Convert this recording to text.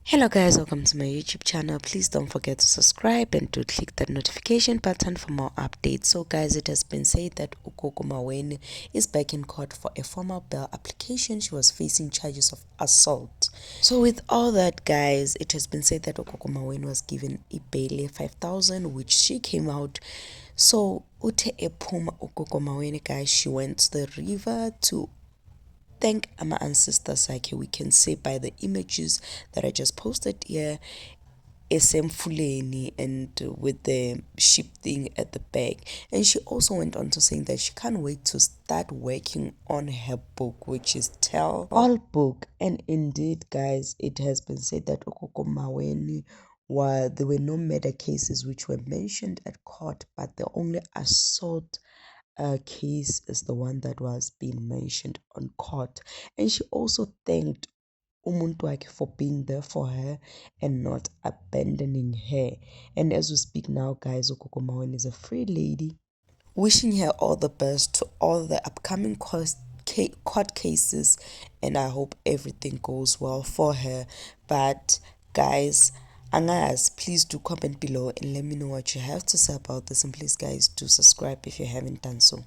Hello guys, welcome to my YouTube channel. Please don't forget to subscribe and to click that notification button for more updates. So guys, it has been said that Gogo maweni is back in court for a formal bail application. She was facing charges of assault. So with all that guys, it has been said that Gogo maweni was given a bail 5,000, which she came out. So ute ephuma Gogo maweni guys, she went to the river to thank our ancestors, like we can say by the images that I just posted here, esemfuleni and with the sheep thing at the back. And she also went on to saying that she can't wait to start working on her book, which is Tell All Book. And indeed guys, it has been said that Gogo maweni, while there were no murder cases which were mentioned at court, but the only assault case is the one that was being mentioned on court. And she also thanked umuntu wakhe for being there for her and not abandoning her. And as we speak now guys, Gogo maweni is a free lady. Wishing her all the best to all the upcoming court cases, and I hope everything goes well for her. But guys, angas, please do comment below and let me know what you have to say about this, and please guys do subscribe if you haven't done so.